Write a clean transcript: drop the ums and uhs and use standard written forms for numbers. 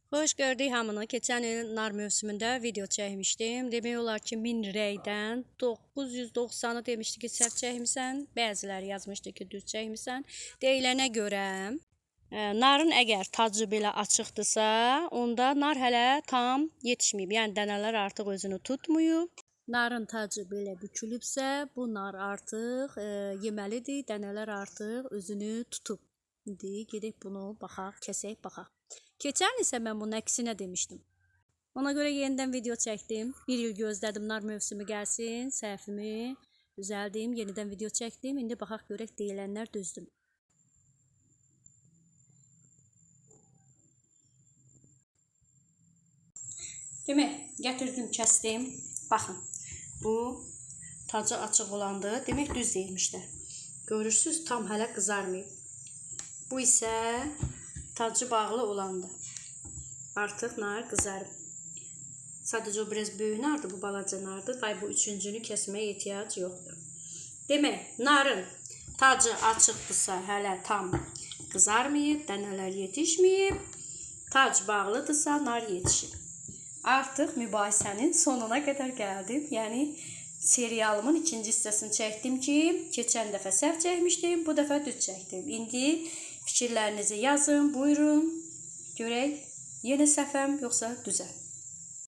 Xoş gördük hamını. Keçən il nar mövsümündə video çəkmişdim. Demək olar ki, 1000 rəydən 990'ı demişdi ki, səhv çəkmisən. Bəziləri yazmışdı ki, düz çəkmisən. Deyilənə görə, narın əgər tacı belə açıqdırsa, onda nar hələ tam yetişməyib. Yəni dənələr artıq özünü tutmayıb. Narın tacı belə bükülübsə, bu nar artıq yeməlidir. Dənələr artıq özünü tutub. İndi gedək bunu baxaq, kəsək baxaq. Keçən isə mən bunun əksinə demişdim. Ona görə yenidən video çəkdim. Bir il gözlədim nar mövsümü gəlsin, səhvimi düzəldim, yenidən video çəkdim. İndi baxaq görək deyilənlər düzdür. Demək, gətirdim, kəsdim. Baxın, bu tacı açıq olandı. Demək düz deyilmişlər. Görürsünüz, tam hələ qızarmayıb. Bu isə tacı bağlı olandı. Artıq nar qızarıb. Sadəcə o biraz böyük nardır, bu balaca nardır. Bu üçüncünü kəsməyə ehtiyac yoxdur. Demək, narın tacı açıqdırsa hələ tam qızarmayıb, dənələr yetişməyib. Tac bağlıdırsa nar yetişib. Artıq mübahisənin sonuna qədər gəldim. Yəni serialımın ikinci hissəsini çəkdim ki, keçən dəfə səhv çəkmişdim, bu dəfə düz çəkdim. İndi fikirlərinizi yazın, buyurun. Görək, yenə səhvəm yoxsa düzəm.